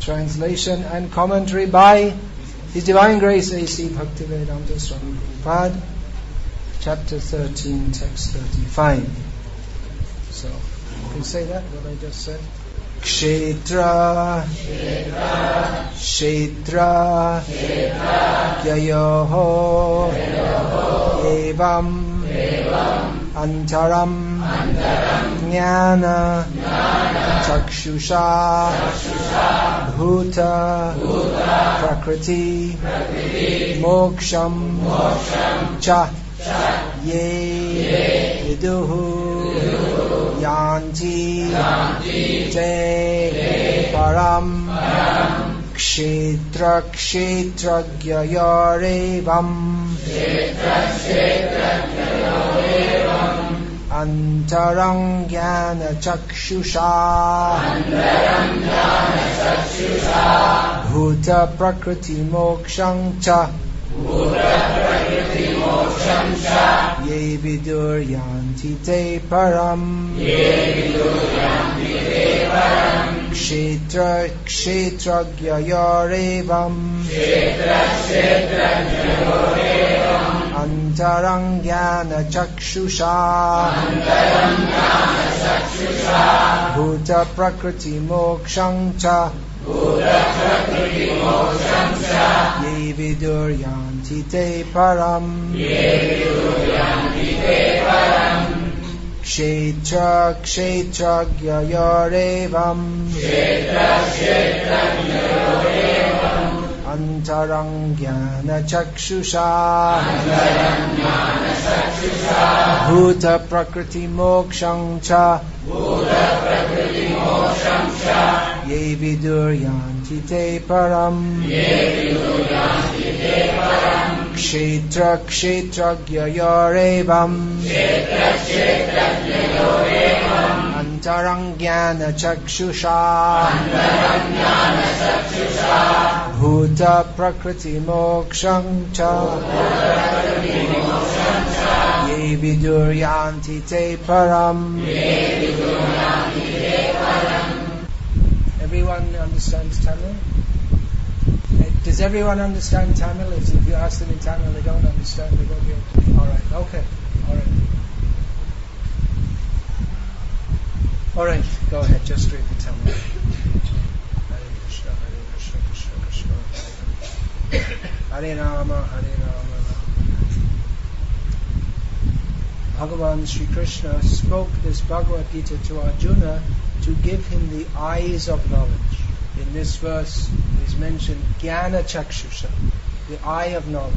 Translation and commentary by His Divine Grace A.C. Bhaktivedanta Swami Prabhupada, Chapter 13, Text 35. So, you can say that, what I just said. Kshetra Gyayoho Evam Antaram Jnana Chakshusha Bhuta Prakriti Moksham Cha Ye Viduhu Yanti Te Param Kshetra Gyayorevam Antarang Jnana Chakshusha Bhuta Prakriti Moksham Cha Ye Vidur Yanti Te Param Kshetra Gyayorevam Antarang Jnana Chakshusha Bhuta Prakriti Moksham Cha Ye Vidur Yanti Te Param Kshetra Gyayorevam Antarang Jnana Chakshusha Bhuta Prakriti Moksham Cha Ye Vidur Yanti Te Param Kshetra Gyayorevam Antarang Jnana Chakshusha Bhuta Prakriti Moksham Cha Ye Vidur Yanti Te Param. Everyone understands Tamil? Does everyone understand Tamil? If you ask them in Tamil, they don't understand. They won't be able to. Alright, okay. Alright, go ahead, just read the Tamil. Hare Krishna, Krishna Krishna, Hare Rama, Hare Rama. Bhagavan Sri Krishna spoke this Bhagavad Gita to Arjuna to give him the eyes of knowledge. In this verse is mentioned Jnana Chakshusha, the eye of knowledge.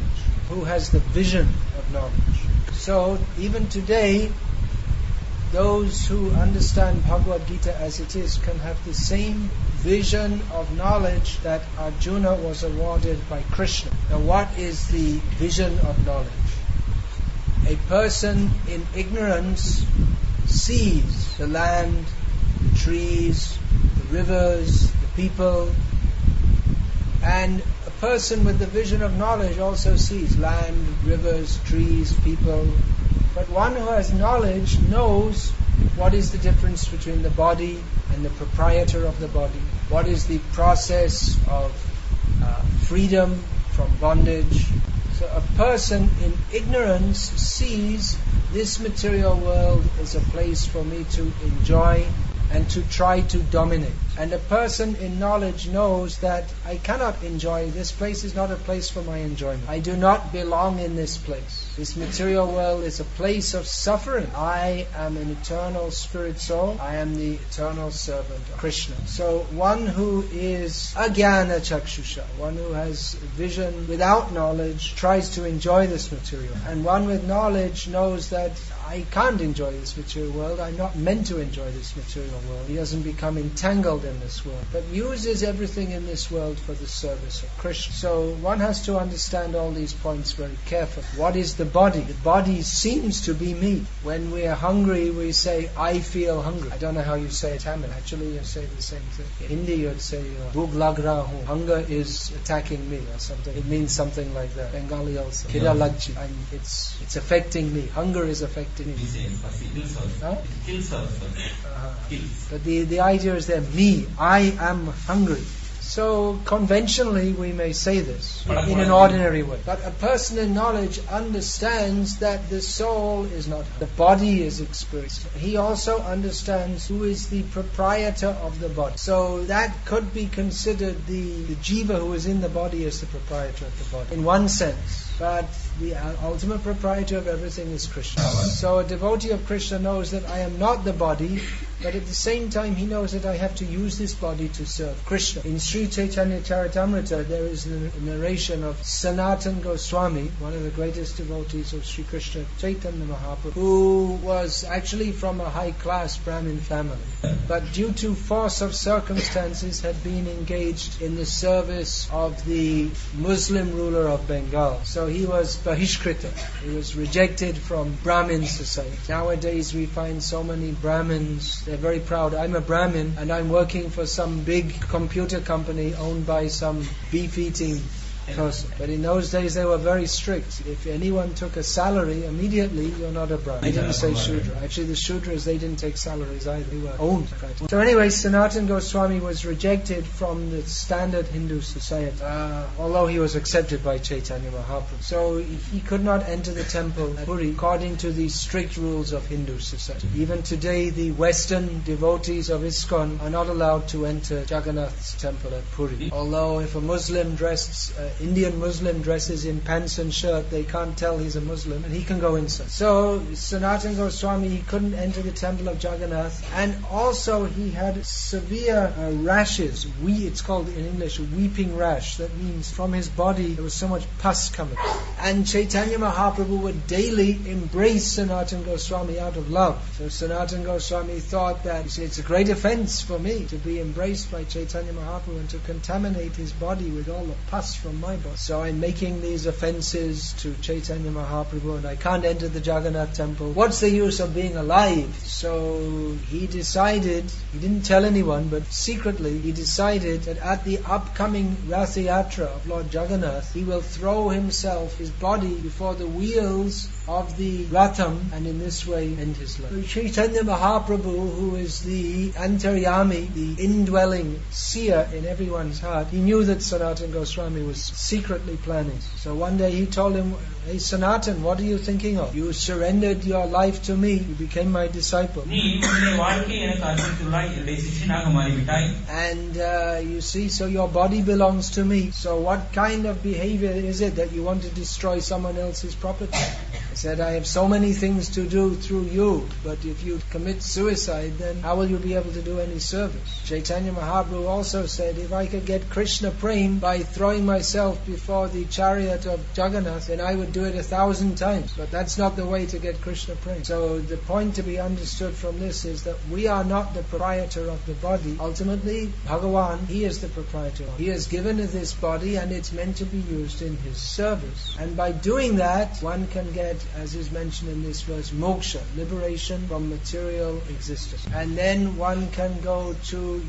Who has the vision of knowledge? So even today, those who understand Bhagavad Gita as it is can have the same vision of knowledge that Arjuna was awarded by Krishna. Now what is the vision of knowledge? A person in ignorance sees the land, the trees, the rivers, the people, and a person with the vision of knowledge also sees land, rivers, trees, people. But one who has knowledge knows what is the difference between the body and the proprietor of the body. What is the process of freedom from bondage. So a person in ignorance sees this material world as a place for me to enjoy and to try to dominate. And a person in knowledge knows that I cannot enjoy. This place is not a place for my enjoyment. I do not belong in this place. This material world is a place of suffering. I am an eternal spirit soul. I am the eternal servant of Krishna. So one who is ajnana chakshusha, one who has vision without knowledge, tries to enjoy this material. And one with knowledge knows that I can't enjoy this material world. I'm not meant to enjoy this material world. He doesn't become entangled in this world, but uses everything in this world for the service of Krishna. So one has to understand all these points very carefully. What is the body? The body seems to be me. When we are hungry, we say, I feel hungry. I don't know how you say it, Tamil. Actually, you say the same thing. In Hindi, you'd say, Bhuk lag raha hu. Hunger is attacking me or something. It means something like that. Bengali also. Kida lagji. It's affecting me. Hunger is affecting me. Huh? It kills also. But the idea is that me, I am hungry. So conventionally we may say this in an ordinary way. But a person in knowledge understands that the soul is not, the body is experienced. He also understands who is the proprietor of the body. So that could be considered the jiva who is in the body as the proprietor of the body, in one sense. But the ultimate proprietor of everything is Krishna. So a devotee of Krishna knows that I am not the body, but at the same time he knows that I have to use this body to serve Krishna. In Sri Chaitanya Charitamrita there is a narration of Sanatana Goswami, one of the greatest devotees of Sri Krishna Chaitanya Mahaprabhu, who was actually from a high-class Brahmin family, but due to force of circumstances had been engaged in the service of the Muslim ruler of Bengal. So he was Bahishkrita. He was rejected from Brahmin society. Nowadays we find so many Brahmins, they're very proud. I'm a Brahmin and I'm working for some big computer company owned by some beef-eating person. But in those days they were very strict. If anyone took a salary, immediately you're not a Brahmin. They didn't say Shudra. Actually the Shudras, they didn't take salaries either. They were owned. So anyway, Sanatana Goswami was rejected from the standard Hindu society, although he was accepted by Chaitanya Mahaprabhu. So he could not enter the temple at Puri according to the strict rules of Hindu society. Even today the Western devotees of ISKCON are not allowed to enter Jagannath's temple at Puri. Although if a Muslim Indian Muslim dresses in pants and shirt, they can't tell he's a Muslim, and he can go inside. So Sanatana Goswami, he couldn't enter the temple of Jagannath, and also he had severe rashes. It's called in English a weeping rash. That means from his body there was so much pus coming. And Chaitanya Mahaprabhu would daily embrace Sanatana Goswami out of love. So Sanatana Goswami thought that, you see, it's a great offense for me to be embraced by Chaitanya Mahaprabhu and to contaminate his body with all the pus from my body. So I'm making these offenses to Chaitanya Mahaprabhu and I can't enter the Jagannath temple. What's the use of being alive? So he decided, he didn't tell anyone, but secretly he decided that at the upcoming Rath Yatra of Lord Jagannath, he will throw himself, his body, before the wheels of the Ratham, and in this way end his life. So Chaitanya Mahaprabhu, who is the Antaryami, the indwelling seer in everyone's heart, he knew that Sanatana Goswami was secretly planning. So one day he told him, "Hey Sanatan, what are you thinking of? You surrendered your life to me, you became my disciple. And you see, so your body belongs to me. So what kind of behavior is it that you want to destroy someone else's property?" He said, "I have so many things to do through you, but if you commit suicide, then how will you be able to do any service?" Chaitanya Mahaprabhu also said, "If I could get Krishna Prem by throwing myself before the chariot of Jagannath, then I would do it 1,000 times. But that's not the way to get Krishna Prem." So the point to be understood from this is that we are not the proprietor of the body. Ultimately, Bhagavan, He is the proprietor. He has given us this body and it's meant to be used in His service. And by doing that, one can get, as is mentioned in this verse, moksha, liberation from material existence. And then one can go to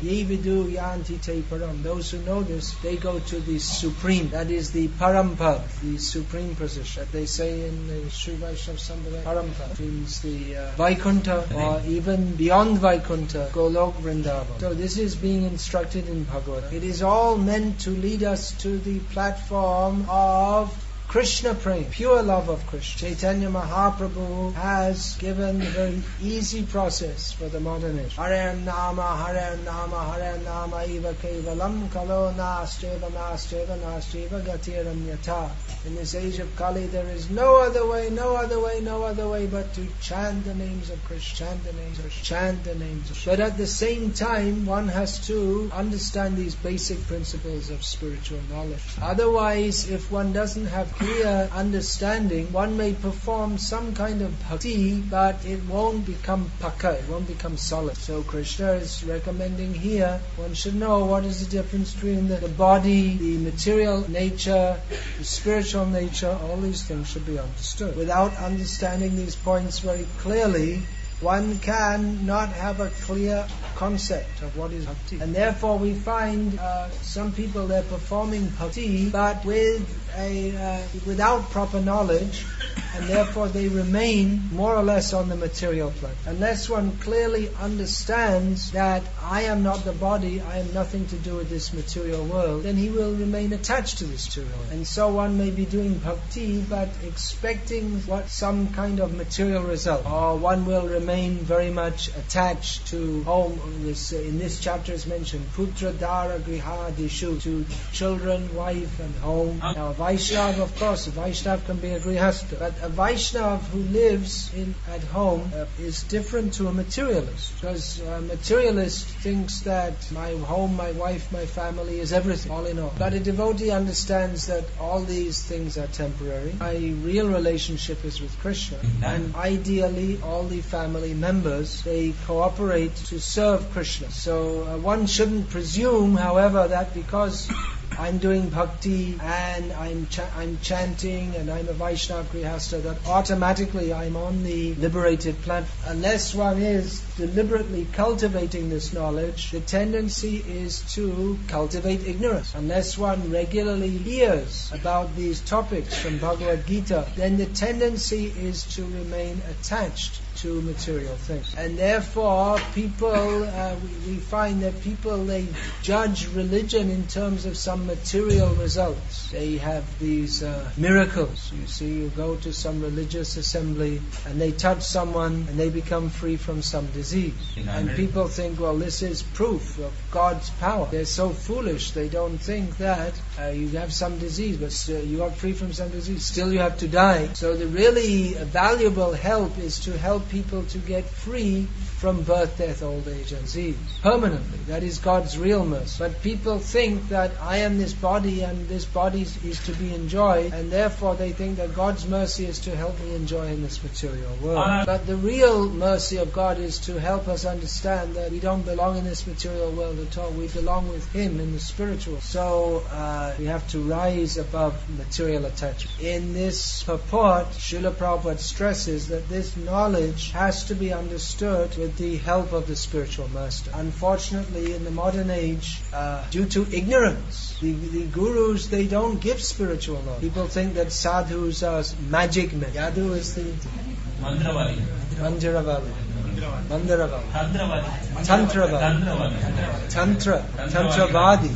ye vidu yanti te param. Those who know this, they go to the supreme, that is the parampad, the supreme position. That they say in the Sri Vaishnava Sampradaya, parampad means the Vaikuntha, or even beyond Vaikuntha, Golok Vrindavan. So this is being instructed in Bhagavad. It is all meant to lead us to the platform of Krishna Prem, pure love of Krishna. Chaitanya Mahaprabhu has given a very easy process for the modern age. Haran Nama, Haran Nama, Haran Nama, Eva Kevalam, Kalo Nastreva, Nastreva, Nastreva, Gatiram Yata. In this age of Kali, there is no other way, no other way, no other way but to chant the names of Krishna, chant the names of Krishna, chant the names of Krishna. But at the same time, one has to understand these basic principles of spiritual knowledge. Otherwise, if one doesn't have clear understanding, one may perform some kind of bhakti, but it won't become pakka, it won't become solid. So Krishna is recommending here, one should know what is the difference between the body, the material nature, the spiritual nature. All these things should be understood. Without understanding these points very clearly, one can not have a clear concept of what is bhakti. And therefore we find some people, they're performing bhakti, but without proper knowledge, and therefore they remain more or less on the material plane. Unless one clearly understands that I am not the body, I have nothing to do with this material world, then he will remain attached to this material world. And so one may be doing bhakti but expecting some kind of material result, or one will remain very much attached to home. In this chapter is mentioned putra dara grihadishu, to children, wife and home. Now a Vaishnava, of course, a Vaishnava can be a grihastha, but a Vaishnava who lives at home is different to a materialist, because a materialist thinks that my home, my wife, my family is everything, all in all. But a devotee understands that all these things are temporary. My real relationship is with Krishna, and ideally all the family members, they cooperate to serve Krishna. So one shouldn't presume, however, that because I'm doing bhakti and I'm chanting and I'm a Vaishnava Grihastha, that automatically I'm on the liberated platform. Unless one is deliberately cultivating this knowledge, the tendency is to cultivate ignorance. Unless one regularly hears about these topics from Bhagavad Gita, then the tendency is to remain attached to material things. And therefore people, we find that people, they judge religion in terms of some material results. They have these miracles. You see, you go to some religious assembly and they touch someone and they become free from some disease. And people think, well, this is proof of God's power. They're so foolish, they don't think that you have some disease, but still you are free from some disease. Still you have to die. So the really valuable help is to help people to get free from birth, death, old age and disease permanently. That is God's real mercy. But people think that I am this body and this body is to be enjoyed, and therefore they think that God's mercy is to help me enjoy in this material world. But the real mercy of God is to help us understand that we don't belong in this material world at all. We belong with Him in the spiritual. So we have to rise above material attachment. In this purport, Srila Prabhupada stresses that this knowledge has to be understood with the help of the spiritual master. Unfortunately, in the modern age, due to ignorance, the gurus, they don't give spiritual knowledge. People think that sadhus are magic men. Yadu is the Mandravali. Tantravadi.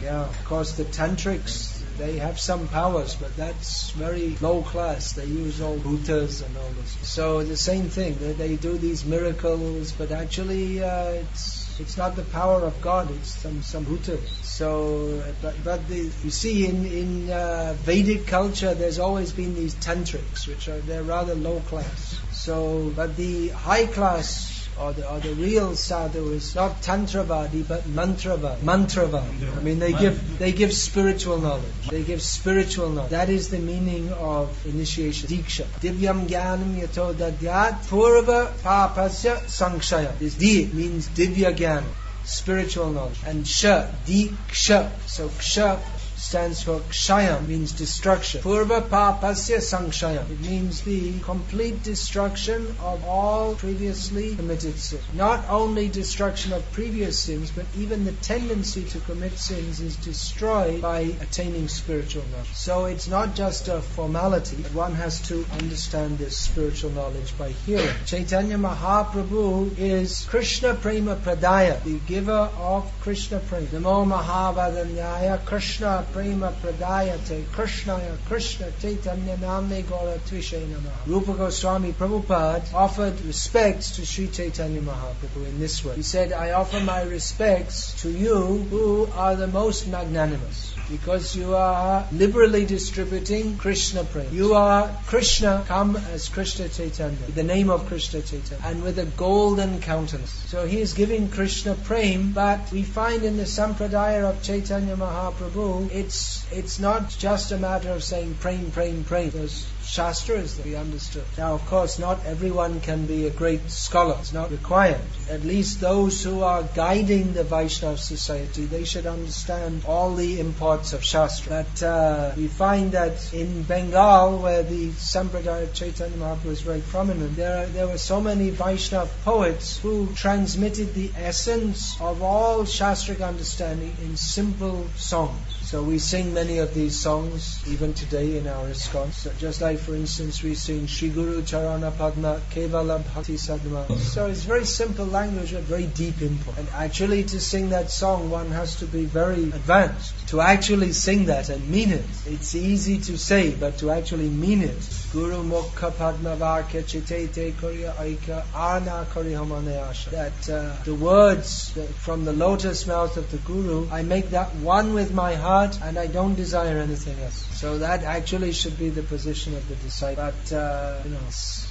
Yeah, of course the tantrics, they have some powers, but that's very low class. They use all bhutas and all this. So the same thing, they do these miracles, but actually it's not the power of God, it's some bhutas. So, but you see in Vedic culture, there's always been these tantrics, they're rather low class. So, but the high class or the real sadhu is not tantravadi but mantravadi. I mean, they give spiritual knowledge. They give spiritual knowledge. That is the meaning of initiation. Diksha. Divyam jnanam yato dadyat purva papasya sankshaya. This di means divya jnana, spiritual knowledge. And sha, diksha. So ksha stands for kshayam, means destruction. Purva papasya sankshayam. It means the complete destruction of all previously committed sins. Not only destruction of previous sins, but even the tendency to commit sins is destroyed by attaining spiritual knowledge. So it's not just a formality, but one has to understand this spiritual knowledge by hearing. Chaitanya Mahaprabhu is Krishna Prema Pradaya, the giver of Krishna Prema. Namo Mahavadanyaya Krishna Prema Pradayate Krishnaya Krishna Chaitanya Namne Gaura Tvishe Namaha. Rupa Goswami Prabhupada offered respects to Sri Chaitanya Mahaprabhu in this way. He said, I offer my respects to you who are the most magnanimous, because you are liberally distributing Krishna Prema. You are Krishna come as Krishna Chaitanya, the name of Krishna Chaitanya, and with a golden countenance. So he is giving Krishna Prema, but we find in the Sampradaya of Chaitanya Mahaprabhu, it's not just a matter of saying Prema, Prema, Prema. There's Shastras that we understood. Now, of course, not everyone can be a great scholar. It's not required. At least those who are guiding the Vaishnava society, they should understand all the imports of Shastra. But we find that in Bengal, where the Sampradaya of Chaitanya Mahaprabhu is very prominent, there were so many Vaishnava poets who transmitted the essence of all Shastric understanding in simple songs. So we sing many of these songs even today in our ISKCON. So just like for instance, we sing Shri Guru Charana Padma Kevala Bhakti Sadma. So it's very simple language but very deep import. And actually to sing that song one has to be very advanced. To actually sing that and mean it. It's easy to say, but to actually mean it. Guru Mokha Padma Vakya Chitete Koriya Aika Ana Korihamane Asha. That the words from the lotus mouth of the Guru, I make that one with my heart and I don't desire anything else. So that actually should be the position of the disciple. But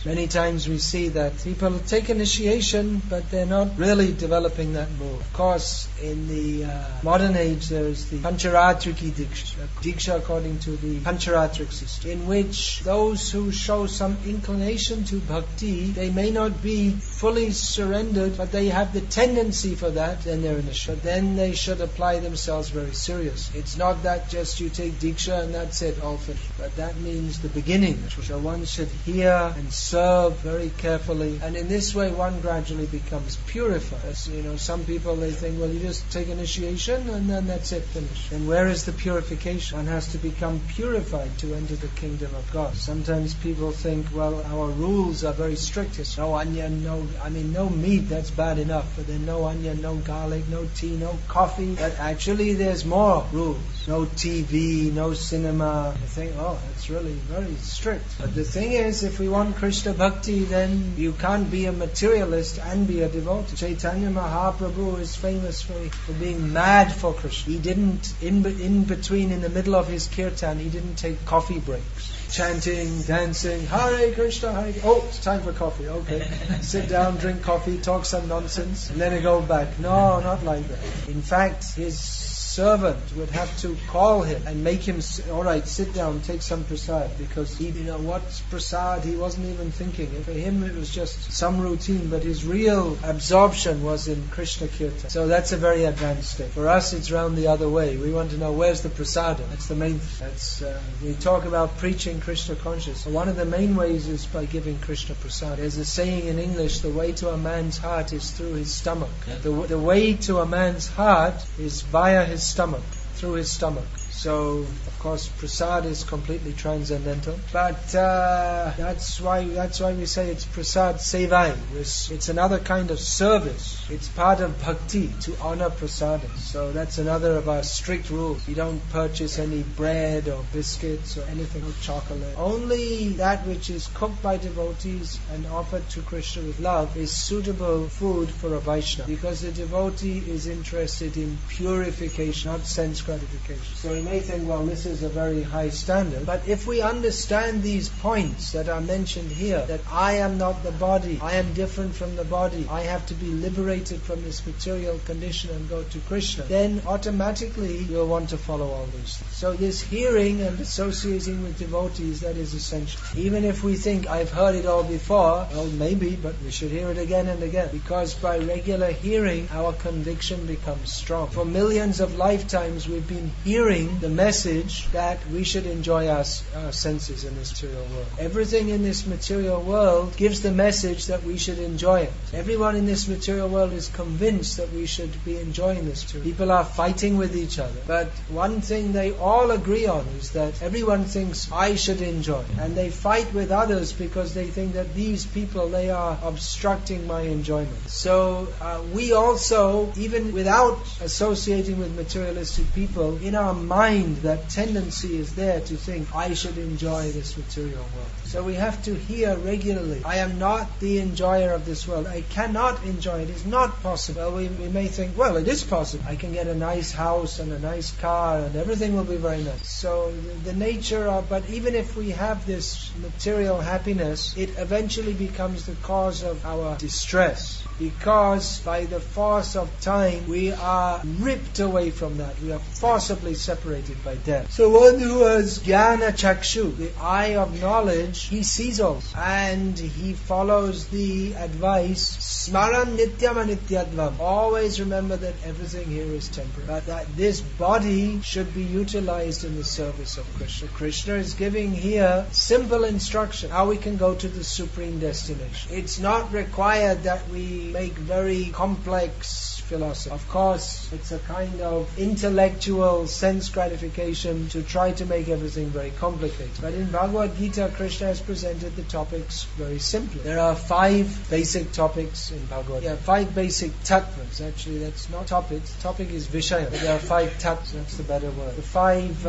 many times we see that people take initiation, but they're not really developing that move. Of course, in the modern age, there is the Pancharatriki Diksha according to the Pancharatric system, in which those who show some inclination to bhakti, they may not be fully surrendered, but they have the tendency for that, then they're initiated. But then they should apply themselves very seriously. It's not that just you take Diksha and that's it, all finished. But that means the beginning. So one should hear and serve very carefully, and in this way one gradually becomes purified. As, some people, they think, well, you just take initiation and then that's it, finished. And where is the purification? One has to become purified to enter the kingdom of God. Sometimes people think, well, our rules are very strict. It's no onion, no meat, that's bad enough. But then no onion, no garlic, no tea, no coffee. But actually there's more rules. No TV, no cinema. I think, that's really very strict. But the thing is, if we want Krishna Bhakti, then you can't be a materialist and be a devotee. Chaitanya Mahaprabhu is famous for being mad for Krishna. He didn't, in the middle of his kirtan, he didn't take coffee breaks. Chanting, dancing, Hare Krishna, Hare Krishna. Oh, it's time for coffee, okay. Sit down, drink coffee, talk some nonsense, and then go back. No, not like that. In fact, his servant would have to call him and make him, alright, sit down, take some prasad, because he, what's prasad, he wasn't even thinking. For him it was just some routine, but his real absorption was in Krishna Kirtan. So that's a very advanced state. For us it's round the other way. We want to know where's the prasada. That's the main thing. We talk about preaching Krishna consciousness. One of the main ways is by giving Krishna prasad. There's a saying in English, the way to a man's heart is through his stomach. The way to a man's heart is via his stomach, through his stomach. So, of course, prasad is completely transcendental, but that's why we say it's prasad sevai. It's another kind of service. It's part of bhakti to honor prasadam. So that's another of our strict rules. You don't purchase any bread or biscuits or anything, or chocolate. Only that which is cooked by devotees and offered to Krishna with love is suitable food for a Vaishnava, because the devotee is interested in purification, not sense gratification. So we may think, well, this is a very high standard, but if we understand these points that are mentioned here, that I am not the body, I am different from the body, I have to be liberated from this material condition and go to Krishna, then automatically you'll want to follow all these things. So this hearing and associating with devotees, that is essential. Even if we think, I've heard it all before, well, maybe, but we should hear it again and again, because by regular hearing, our conviction becomes strong. For millions of lifetimes, we've been hearing the message that we should enjoy our senses in this material world. Everything in this material world gives the message that we should enjoy it. Everyone in this material world is convinced that we should be enjoying this too. People are fighting with each other, but one thing they all agree on is that everyone thinks I should enjoy, and they fight with others because they think that these people, they are obstructing my enjoyment. So we also, even without associating with materialistic people, in our mind that tendency is there to think I should enjoy this material world. So we have to hear regularly, I am not the enjoyer of this world. I cannot enjoy it. It's not possible. We may think, well, it is possible. I can get a nice house and a nice car and everything will be very nice. So the nature of, but even if we have this material happiness, it eventually becomes the cause of our distress. Because by the force of time, we are ripped away from that. We are forcibly separated by death. So one who has jnana chakshu, the eye of knowledge, he sees all. And he follows the advice, smaran nityam anityadvam. Always remember that everything here is temporary. But that this body should be utilized in the service of Krishna. Krishna is giving here simple instruction, how we can go to the supreme destination. It's not required that we make very complex philosophy. Of course, it's a kind of intellectual sense gratification to try to make everything very complicated. But in Bhagavad Gita, Krishna has presented the topics very simply. There are 5 basic topics in Bhagavad Gita. 5 basic tattvas. Actually, that's not topics. Topic is Vishaya. But there are 5 tattvas. That's the better word. The 5...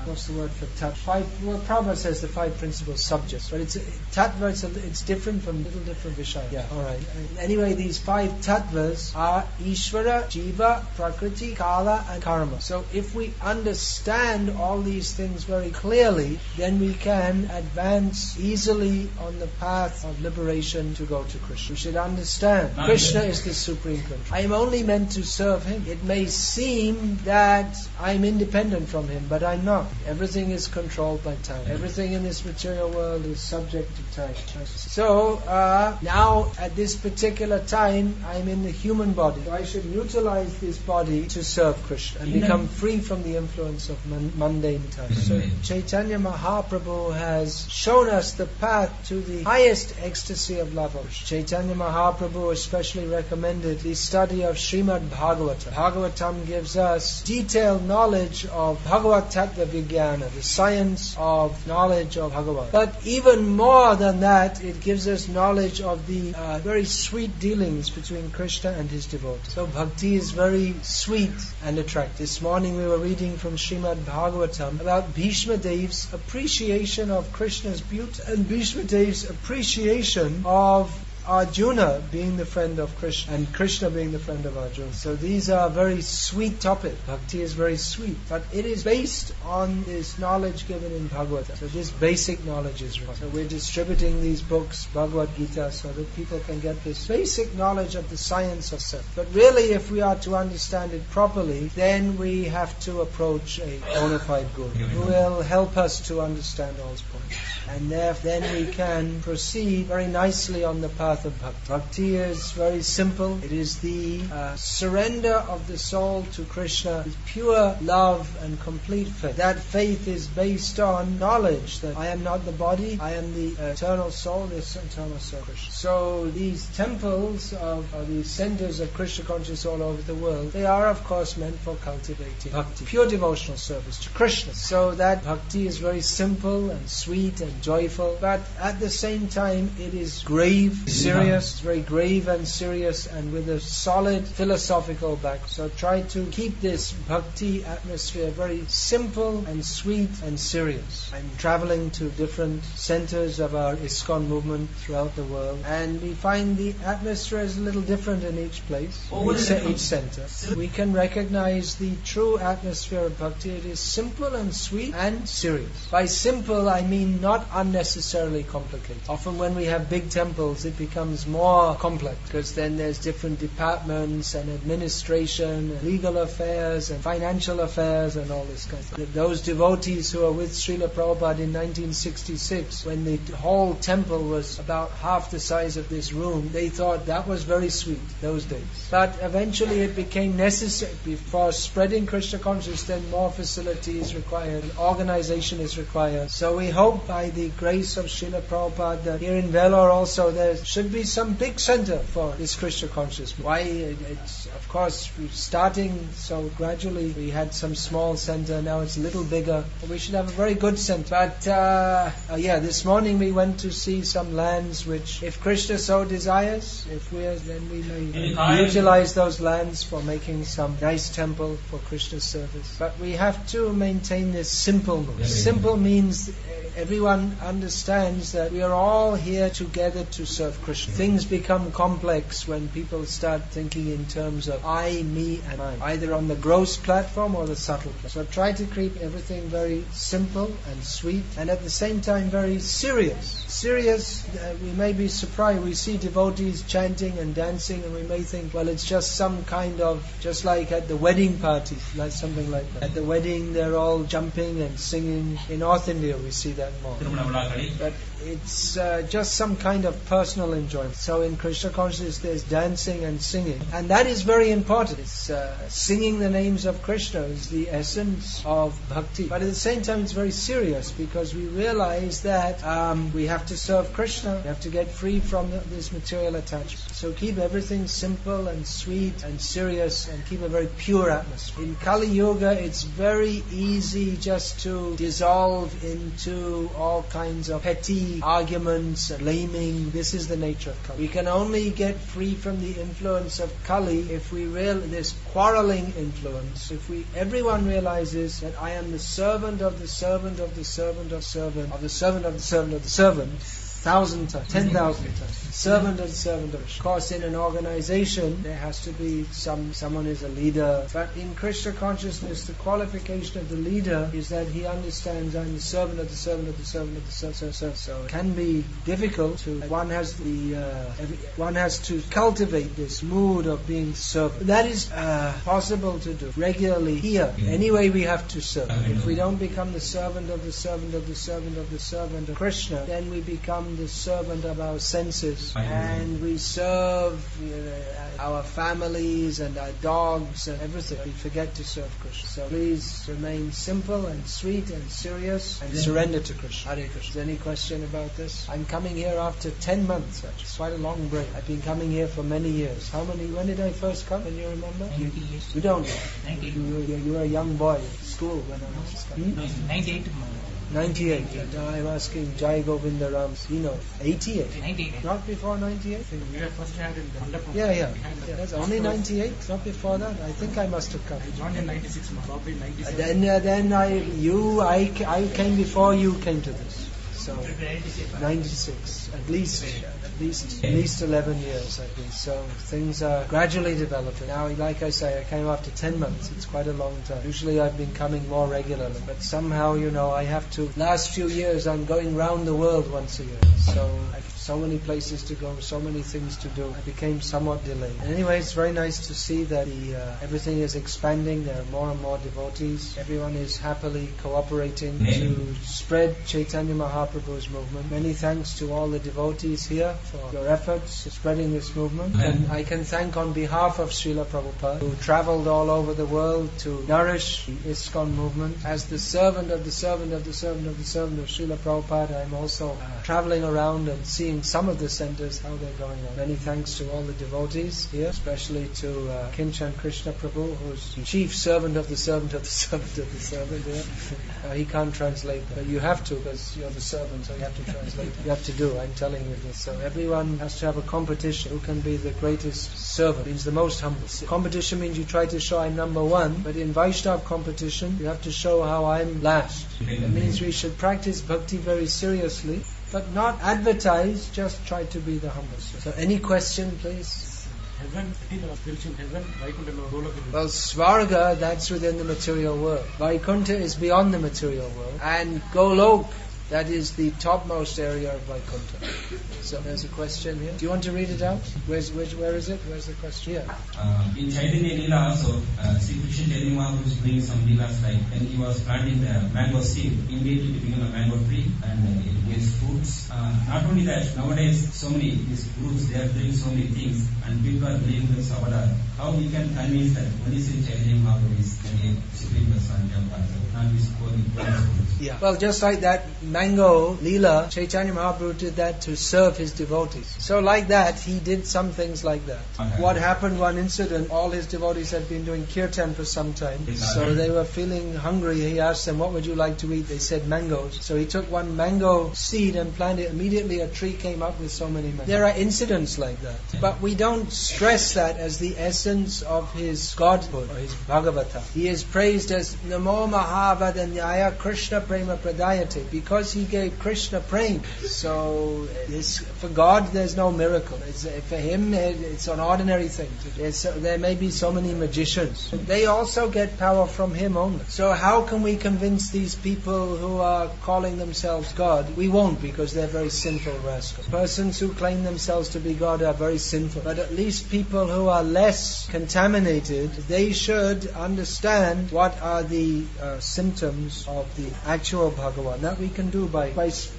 what's the word for tattva? Prabhupada says the 5 principal subjects, but it's tattva. It's different from little different vishaya. Yeah, all right. Anyway, these 5 tattvas are Ishvara, Jiva, Prakriti, Kala, and Karma. So if we understand all these things very clearly, then we can advance easily on the path of liberation to go to Krishna. We should understand Krishna is the supreme control. I am only meant to serve Him. It may seem that I am independent from Him, but I'm not. Everything is controlled by time. Everything in this material world is subject to time. So now at this particular time I'm in the human body. So I should utilize this body to serve Krishna and become free from the influence of mundane time. So Chaitanya Mahaprabhu has shown us the path to the highest ecstasy of love. Chaitanya Mahaprabhu especially recommended the study of Srimad Bhagavatam. Bhagavatam gives us detailed knowledge of Bhagavad Tattva Vijnana, the science of knowledge of Bhagavan. But even more than that, it gives us knowledge of the very sweet dealings between Krishna and his devotees. So bhakti is very sweet and attractive. This morning we were reading from Srimad Bhagavatam about Bhishma Dev's appreciation of Krishna's beauty and Bhishma Dev's appreciation of Arjuna being the friend of Krishna and Krishna being the friend of Arjuna. So these are very sweet topics. Bhakti is very sweet, but it is based on this knowledge given in Bhagavatam. So this basic knowledge is required. So we're distributing these books, Bhagavad Gita, so that people can get this basic knowledge of the science of self. But really, if we are to understand it properly, then we have to approach a bona fide guru who will help us to understand all these points. And then we can proceed very nicely on the path of bhakti. Bhakti is very simple. It is the surrender of the soul to Krishna with pure love and complete faith. That faith is based on knowledge that I am not the body, I am the eternal soul, this eternal soul Krishna. So these temples of these centers of Krishna consciousness all over the world, they are of course meant for cultivating bhakti, pure devotional service to Krishna. So that bhakti is very simple and sweet and joyful, but at the same time it is grave, serious, it's very grave and serious and with a solid philosophical back. So try to keep this bhakti atmosphere very simple and sweet and serious. I'm traveling to different centers of our ISKCON movement throughout the world, and we find the atmosphere is a little different in each place, each center. We can recognize the true atmosphere of bhakti. It is simple and sweet and serious. By simple I mean not unnecessarily complicated. Often when we have big temples, it becomes more complex because then there's different departments and administration and legal affairs and financial affairs and all this kind of stuff. Those devotees who are with Srila Prabhupada in 1966, when the whole temple was about half the size of this room, they thought that was very sweet those days. But eventually it became necessary. For spreading Krishna consciousness, then more facility is required, organization is required. So we hope by the grace of Srila Prabhupada that here in VLR also there should be some big center for this Krishna consciousness. Why? It's of course starting so gradually. We had some small center, now it's a little bigger. We should have a very good center. But this morning we went to see some lands which, if Krishna so desires, then we may utilize those lands for making some nice temple for Krishna's service. But we have to maintain this simple mode. Simple means everyone understands that we are all here together to serve Krishna. Things become complex when people start thinking in terms of I, me and mine, either on the gross platform or the subtle platform. So try to keep everything very simple and sweet and at the same time very serious. We may be surprised. We see devotees chanting and dancing and we may think, well, it's just some kind of, just like at the wedding party, like something like that. At the wedding they're all jumping and singing. In North India we see that and more. But it's just some kind of personal enjoyment. So in Krishna consciousness there's dancing and singing, and that is very important. It's singing the names of Krishna is the essence of bhakti. But at the same time it's very serious, because we realize that we have to serve Krishna, we have to get free from this material attachment. So keep everything simple and sweet and serious, and keep a very pure atmosphere. In Kali Yuga it's very easy just to dissolve into all kinds of petty arguments and blaming. This is the nature of Kali. We can only get free from the influence of Kali if we this quarreling influence. If everyone realizes that I am the servant of the servant of the servant of servant of the servant of the servant of the servant, 1,000 times, 10,000 times. Servant and servant. Of course, in an organization, there has to be someone is a leader. But in Krishna consciousness, the qualification of the leader is that he understands I'm the servant of the servant of the servant of the servant. So it can be difficult one has to cultivate this mood of being servant. That is possible to do regularly here. Anyway, we have to serve. If we don't become the servant of the servant of the servant of the servant of Krishna, then we become the servant of our senses, and we serve our families and our dogs and everything. We forget to serve Krishna. So please remain simple and sweet and serious and surrender to Krishna. Hare Krishna. Is there any question about this? I'm coming here after 10 months actually. It's quite a long break. I've been coming here for many years. When did I first come? Can you remember? 90 years. You don't? 90. You were a young boy at school when I was coming. No, 98. 98. Now I'm asking Jai Govinda Ram's, 88. 98. Not before 98? We were first hand in the Mandapam. Yeah. That's only 98, not before that. I think I must have come. I joined in 96, probably 97. Then I came before you came to this. So 96, at least 11 years I think. So things are gradually developing. Now, like I say, I came after 10 months. It's quite a long time. Usually I've been coming more regularly, but somehow, I have to. Last few years I'm going round the world once a year. So I've so many places to go, so many things to do. I became somewhat delayed. Anyway, it's very nice to see that everything is expanding. There are more and more devotees. Everyone is happily cooperating to spread Chaitanya Mahaprabhu's movement. Many thanks to all the devotees here for your efforts in spreading this movement. And I can thank on behalf of Srila Prabhupada, who traveled all over the world to nourish the ISKCON movement. As the servant of the servant of the servant of the servant of Srila Prabhupada, I'm also traveling around and seeing some of the centers, how they're going on. Many thanks to all the devotees here, especially to Kinchan Krishna Prabhu, who's the chief servant of the servant of the servant of the servant here. He can't translate that, but you have to, because you're the servant, so you have to translate it. You have to do, I'm telling you this. So everyone has to have a competition. Who can be the greatest servant? Means the most humble. Competition means you try to show I'm number one, but in Vaishnava competition, you have to show how I'm last. That means we should practice bhakti very seriously, but not advertise, just try to be the humble. So any question, please? Heaven, spiritual heaven, Vaikuntha, role of the Well, Svarga, that's within the material world. Vaikuntha is beyond the material world. And Golok, that is the topmost area of Vaikuntha. So there's a question here. Do you want to read it out? Where is it? Where's the question? Here. In Chaitanya Lila also, Sri Krishna Chaitanya Mahaprabhu is doing some Leelas, like when he was planting the mango seed, immediately it became a mango tree and it gives fruits. Not only that, nowadays so many these groups, they are doing so many things and people are believing in Savada. How we can convince that only Sri Chaitanya Mahaprabhu is the Supreme Personality of God, not this fruits? Yeah. Well, just like that mango Leela, Chaitanya Mahaprabhu did that to serve his devotees. So like that, he did some things like that. Okay. What happened, one incident, all his devotees had been doing kirtan for some time. So they were feeling hungry. He asked them, what would you like to eat? They said mangoes. So he took one mango seed and planted it. Immediately a tree came up with so many mangoes. There are incidents like that. But we don't stress that as the essence of his godhood or his Bhagavata. He is praised as Namo Mahavadanyaya Krishna Prema Pradayate, because he gave Krishna prema. So for God there's no miracle. For him it's an ordinary thing. There may be so many magicians. They also get power from him only. So how can we convince these people who are calling themselves God? We won't, because they're very sinful rascals. Persons who claim themselves to be God are very sinful. But at least people who are less contaminated, they should understand what are are the symptoms of the actual Bhagavan. That we can do by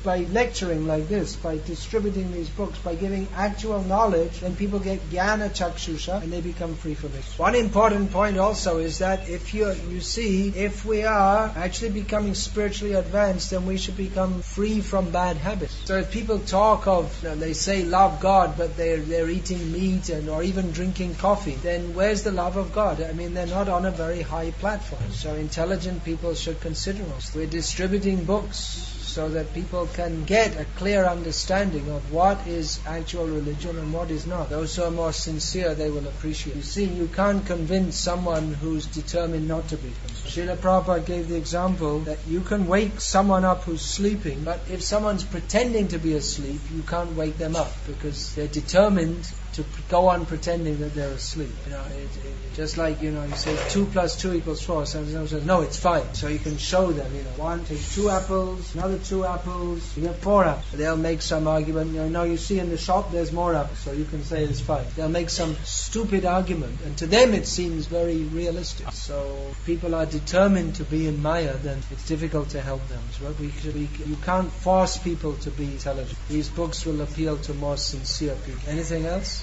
lecturing like this, by distributing these books, by giving actual knowledge. Then people get jnana chakshusha and they become free from it. One important point also is that if we are actually becoming spiritually advanced, then we should become free from bad habits. So if people talk of, they say love God, but they're eating meat or even drinking coffee, then where's the love of God? I mean, they're not on a very high platform. So intelligent people should consider us. We're distributing books so that people can get a clear understanding of what is actual religion and what is not. Those who are more sincere, they will appreciate. You see, you can't convince someone who's determined not to be. Srila Prabhupada gave the example that you can wake someone up who's sleeping, but if someone's pretending to be asleep, you can't wake them up because they're determined to go on pretending that they're asleep. Just like, you say 2 + 2 = 4. Someone says, no, it's 5. So you can show them, one, take 2 apples, another 2 apples, you get 4 apples. They'll make some argument, you see in the shop there's more apples, so you can say it's 5. They'll make some stupid argument, and to them it seems very realistic. So if people are determined to be in Maya, then it's difficult to help them. So you can't force people to be intelligent. These books will appeal to more sincere people. Anything else?